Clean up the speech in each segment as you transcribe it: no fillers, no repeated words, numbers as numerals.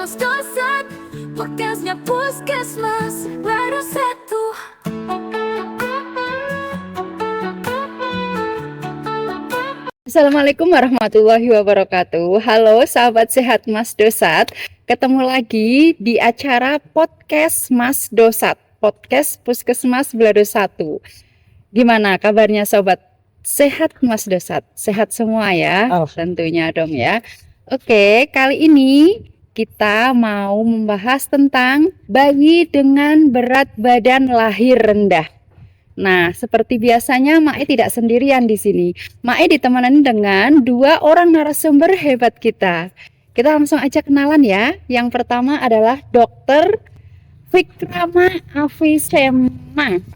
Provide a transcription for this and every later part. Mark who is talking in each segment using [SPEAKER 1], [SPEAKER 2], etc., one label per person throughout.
[SPEAKER 1] Mas Dosat, podcastnya Puskesmas baru satu.
[SPEAKER 2] Assalamualaikum warahmatullahi wabarakatuh. Halo sahabat sehat Mas Dosat, ketemu lagi di acara podcast Mas Dosat, podcast Puskesmas Belado 1. Gimana kabarnya sobat sehat Mas Dosat? Sehat semua ya? Tentunya dong ya. Oke, kali ini kita mau membahas tentang bayi dengan berat badan lahir rendah. Nah, seperti biasanya Mae tidak sendirian di sini. Mae ditemani dengan dua orang narasumber hebat kita. Kita langsung aja kenalan ya. Yang pertama adalah Dokter Fikrama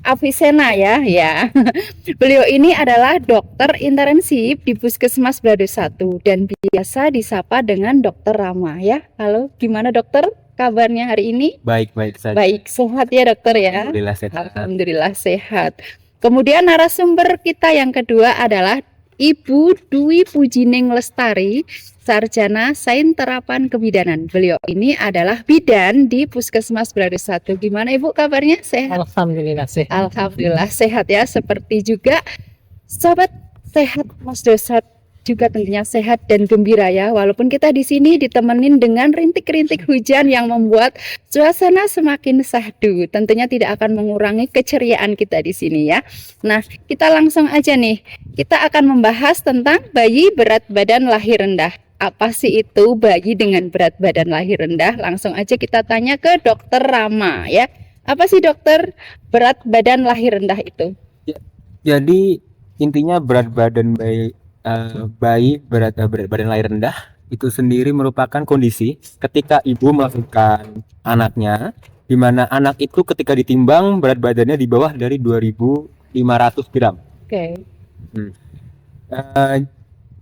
[SPEAKER 2] Avicenna ya. Beliau ini adalah dokter intensif di Puskesmas Belado 1 dan biasa disapa dengan Dokter Rama ya. Halo, gimana dokter? Kabarnya hari ini?
[SPEAKER 3] Baik saja.
[SPEAKER 2] Baik, sehat ya dokter ya?
[SPEAKER 3] Alhamdulillah sehat.
[SPEAKER 2] Alhamdulillah sehat. Kemudian narasumber kita yang kedua adalah Ibu Dwi Pujining Lestari, Sarjana Sains Terapan Kebidanan. Beliau ini adalah bidan di Puskesmas Belado 1. Gimana Ibu kabarnya? Sehat?
[SPEAKER 4] Alhamdulillah sehat.
[SPEAKER 2] Alhamdulillah sehat ya. Seperti juga sobat sehat Mas Dosat juga tentunya sehat dan gembira ya. Walaupun kita di sini ditemenin dengan rintik-rintik hujan yang membuat suasana semakin syahdu. Tentunya tidak akan mengurangi keceriaan kita di sini ya. Nah, kita langsung aja nih. Kita akan membahas tentang bayi berat badan lahir rendah. Apa sih itu bayi dengan berat badan lahir rendah? Langsung aja kita tanya ke Dokter Rama ya. Apa sih dokter berat badan lahir rendah itu?
[SPEAKER 3] Jadi intinya berat badan bayi berat badan lahir rendah itu sendiri merupakan kondisi ketika ibu melahirkan anaknya, di mana anak itu ketika ditimbang berat badannya di bawah dari 2.500 gram.
[SPEAKER 2] Oke.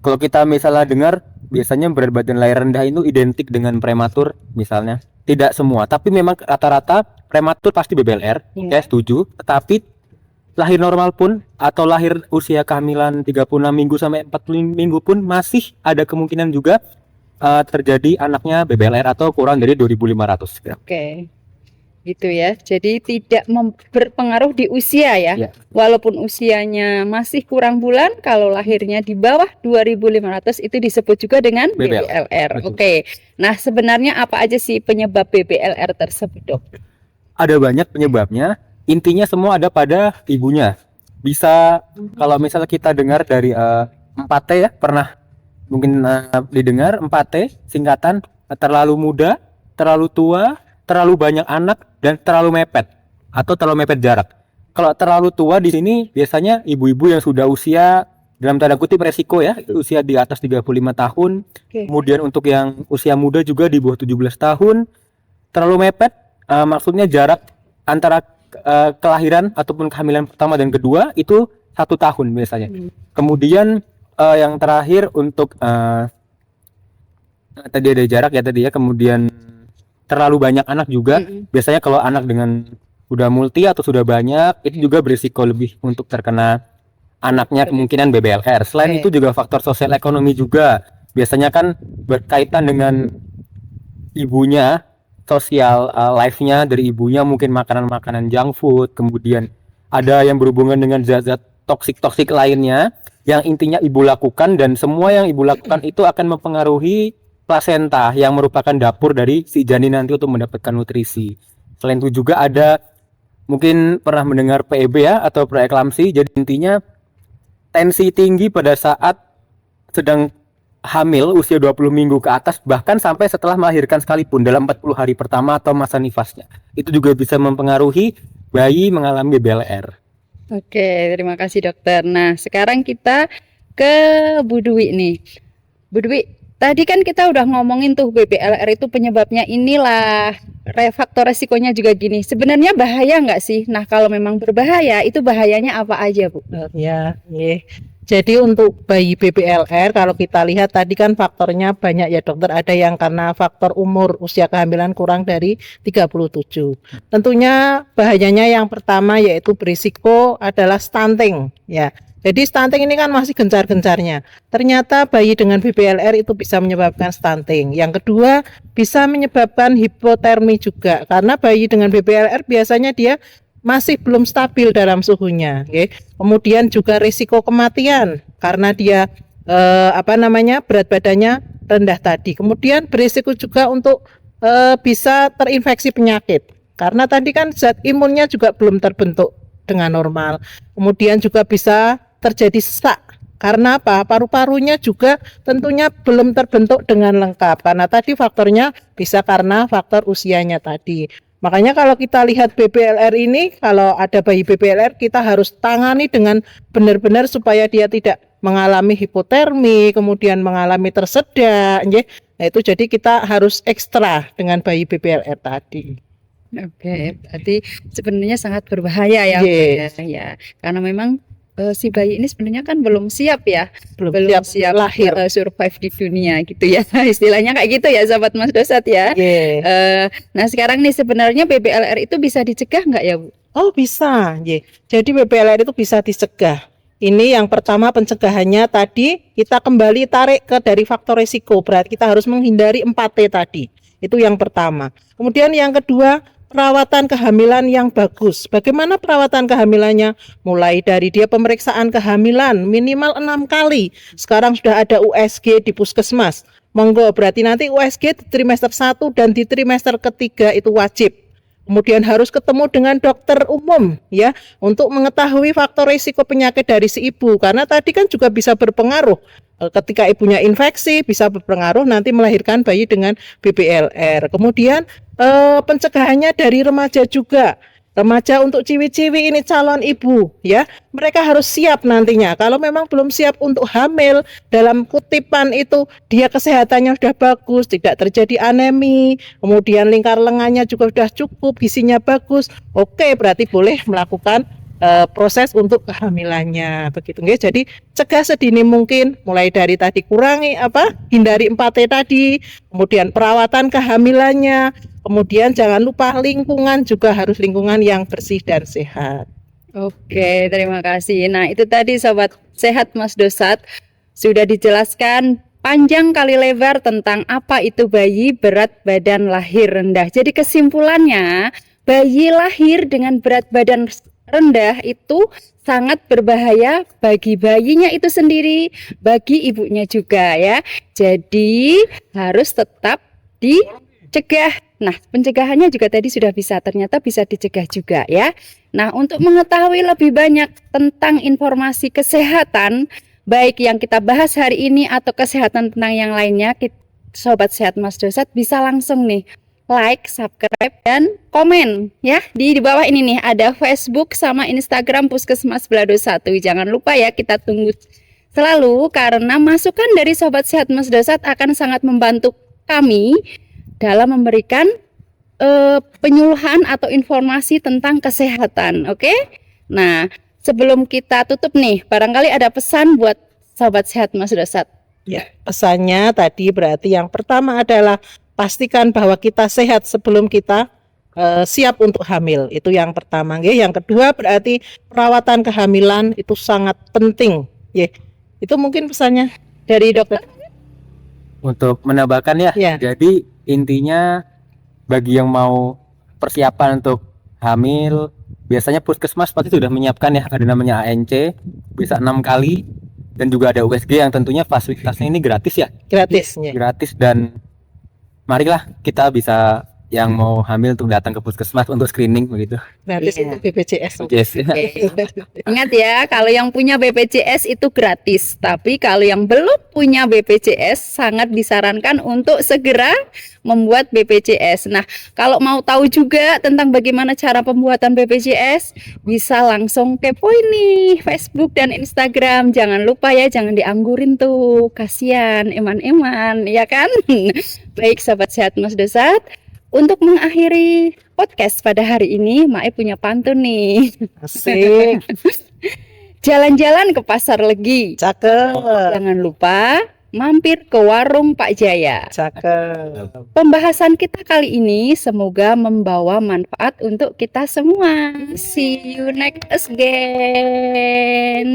[SPEAKER 3] Kalau kita misalnya dengar biasanya berat badan lahir rendah itu identik dengan prematur misalnya. Tidak semua, tapi memang rata-rata prematur pasti BBLR. Saya setuju, tetapi lahir normal pun atau lahir usia kehamilan 36 minggu sampai 40 minggu pun masih ada kemungkinan juga terjadi anaknya BBLR atau kurang dari 2.500 gram.
[SPEAKER 2] Oke. Gitu ya. Jadi tidak berpengaruh di usia ya. Walaupun usianya masih kurang bulan, kalau lahirnya di bawah 2.500 itu disebut juga dengan BBLR. Oke. Nah, sebenarnya apa aja sih penyebab BBLR tersebut, Dok?
[SPEAKER 3] Ada banyak penyebabnya. Intinya semua ada pada ibunya. Bisa kalau misalnya kita dengar dari 4T ya, pernah mungkin didengar 4T singkatan terlalu muda, terlalu tua, terlalu banyak anak, dan terlalu mepet atau terlalu mepet jarak. Kalau terlalu tua di sini biasanya ibu-ibu yang sudah usia dalam tanda kutip resiko ya, usia di atas 35 tahun. Kemudian untuk yang usia muda juga di bawah 17 tahun. Terlalu mepet maksudnya jarak antara kelahiran ataupun kehamilan pertama dan kedua itu 1 tahun biasanya. Kemudian yang terakhir untuk tadi ada jarak ya tadi ya. Kemudian terlalu banyak anak juga. Biasanya kalau anak dengan udah multi atau sudah banyak itu juga berisiko lebih untuk terkena anaknya kemungkinan BBLR. Selain itu juga faktor sosial ekonomi juga. Biasanya kan berkaitan dengan ibunya. Sosial life-nya dari ibunya mungkin makanan-makanan junk food, kemudian ada yang berhubungan dengan zat-zat toksik lainnya yang intinya ibu lakukan, dan semua yang ibu lakukan itu akan mempengaruhi plasenta yang merupakan dapur dari si janin nanti untuk mendapatkan nutrisi. Selain itu juga ada mungkin pernah mendengar PEB ya atau preeklamsi. Jadi intinya tensi tinggi pada saat sedang hamil usia 20 minggu ke atas, bahkan sampai setelah melahirkan sekalipun dalam 40 hari pertama atau masa nifasnya. Itu juga bisa mempengaruhi bayi mengalami BBLR.
[SPEAKER 2] Oke, terima kasih dokter. Nah, sekarang kita ke Bu Dwi nih. Bu Dwi, tadi kan kita udah ngomongin tuh BBLR itu penyebabnya inilah, faktor resikonya juga gini. Sebenarnya bahaya nggak sih? Nah, kalau memang berbahaya, itu bahayanya apa aja Bu?
[SPEAKER 4] Jadi untuk bayi BBLR kalau kita lihat tadi kan faktornya banyak ya dokter. Ada yang karena faktor umur usia kehamilan kurang dari 37. Tentunya bahayanya yang pertama yaitu berisiko adalah stunting ya. Jadi stunting ini kan masih gencar-gencarnya. Ternyata bayi dengan BBLR itu bisa menyebabkan stunting. Yang kedua bisa menyebabkan hipotermi juga. Karena bayi dengan BBLR biasanya dia masih belum stabil dalam suhunya. Okay. Kemudian juga risiko kematian karena dia berat badannya rendah tadi. Kemudian berisiko juga untuk bisa terinfeksi penyakit. Karena tadi kan zat imunnya juga belum terbentuk dengan normal. Kemudian juga bisa terjadi sesak. Karena apa? Paru-parunya juga tentunya belum terbentuk dengan lengkap. Karena tadi faktornya bisa karena faktor usianya tadi. Makanya kalau kita lihat BBLR ini, kalau ada bayi BBLR kita harus tangani dengan benar-benar supaya dia tidak mengalami hipotermi, kemudian mengalami tersedak. Nah itu jadi kita harus ekstra dengan bayi BBLR tadi.
[SPEAKER 2] Oke, berarti sebenarnya sangat berbahaya ya,
[SPEAKER 4] Yes.
[SPEAKER 2] ya. Karena memang si bayi ini sebenarnya kan belum siap ya,
[SPEAKER 4] Belum siap lahir.
[SPEAKER 2] survive di dunia gitu ya, istilahnya kayak gitu ya, sahabat Mas Dosat ya. Nah sekarang nih sebenarnya BBLR itu bisa dicegah nggak ya Bu?
[SPEAKER 4] Oh bisa, jadi BBLR itu bisa dicegah. Ini yang pertama pencegahannya tadi kita kembali tarik ke dari faktor risiko. Berarti kita harus menghindari 4T tadi. Itu yang pertama. Kemudian yang kedua perawatan kehamilan yang bagus. Bagaimana perawatan kehamilannya? Mulai dari dia pemeriksaan kehamilan minimal 6 kali. Sekarang sudah ada USG di puskesmas. Monggo, berarti nanti USG di trimester 1 dan di trimester ketiga itu wajib. Kemudian harus ketemu dengan dokter umum ya untuk mengetahui faktor risiko penyakit dari si ibu. Karena tadi kan juga bisa berpengaruh. Ketika ibunya infeksi bisa berpengaruh nanti melahirkan bayi dengan BBLR. Kemudian pencegahannya dari remaja juga. Remaja untuk ciwi-ciwi ini calon ibu ya. Mereka harus siap nantinya. Kalau memang belum siap untuk hamil, dalam kutipan itu dia kesehatannya sudah bagus, tidak terjadi anemi, kemudian lingkar lengannya juga sudah cukup, gizinya bagus. Oke, berarti boleh melakukan proses untuk kehamilannya begitu nggih. Jadi cegah sedini mungkin mulai dari tadi hindari 4T tadi, kemudian perawatan kehamilannya, kemudian jangan lupa lingkungan juga harus lingkungan yang bersih dan sehat.
[SPEAKER 2] Oke, terima kasih. Nah, itu tadi Sobat Sehat Mas Dosat sudah dijelaskan panjang kali lebar tentang apa itu bayi berat badan lahir rendah. Jadi kesimpulannya, bayi lahir dengan berat badan rendah itu sangat berbahaya bagi bayinya itu sendiri, bagi ibunya juga ya. Jadi harus tetap dicegah. Nah, pencegahannya juga tadi sudah ternyata bisa dicegah juga ya. Nah, untuk mengetahui lebih banyak tentang informasi kesehatan, baik yang kita bahas hari ini atau kesehatan tentang yang lainnya, Sobat Sehat Mas Dosat bisa langsung nih like, subscribe, dan komen ya. Di bawah ini nih ada Facebook sama Instagram Puskesmas Belado 1. Jangan lupa ya, kita tunggu selalu karena masukan dari Sobat Sehat Mas Dosat akan sangat membantu kami dalam memberikan penyuluhan atau informasi tentang kesehatan. Oke? Nah, sebelum kita tutup nih, barangkali ada pesan buat Sobat Sehat Mas Dosat.
[SPEAKER 4] Ya, pesannya tadi berarti yang pertama adalah pastikan bahwa kita sehat sebelum kita siap untuk hamil. Itu yang pertama. Yang kedua berarti perawatan kehamilan itu sangat penting. Itu mungkin pesannya dari dokter.
[SPEAKER 3] Untuk menambahkan ya, jadi intinya bagi yang mau persiapan untuk hamil, biasanya puskesmas pasti sudah menyiapkan ya, ada namanya ANC, bisa 6 kali, dan juga ada USG yang tentunya fasilitasnya ini gratis ya. Gratis dan marilah kita bisa yang mau hamil untuk datang ke puskesmas untuk screening begitu.
[SPEAKER 4] Gratis untuk BPJS.
[SPEAKER 2] Ingat ya, kalau yang punya BPJS itu gratis. Tapi kalau yang belum punya BPJS sangat disarankan untuk segera membuat BPJS. Nah, kalau mau tahu juga tentang bagaimana cara pembuatan BPJS, bisa langsung kepoin nih Facebook dan Instagram. Jangan lupa ya, jangan dianggurin tuh. Kasihan eman-eman, ya kan? Baik, Sobat Sehat Mas Dosat. Untuk mengakhiri podcast pada hari ini, Mae punya pantun nih.
[SPEAKER 4] Asik.
[SPEAKER 2] jalan-jalan ke Pasar Legi.
[SPEAKER 4] Cakep.
[SPEAKER 2] Jangan lupa mampir ke warung Pak Jaya.
[SPEAKER 4] Cakep.
[SPEAKER 2] Pembahasan kita kali ini semoga membawa manfaat untuk kita semua. See you next again.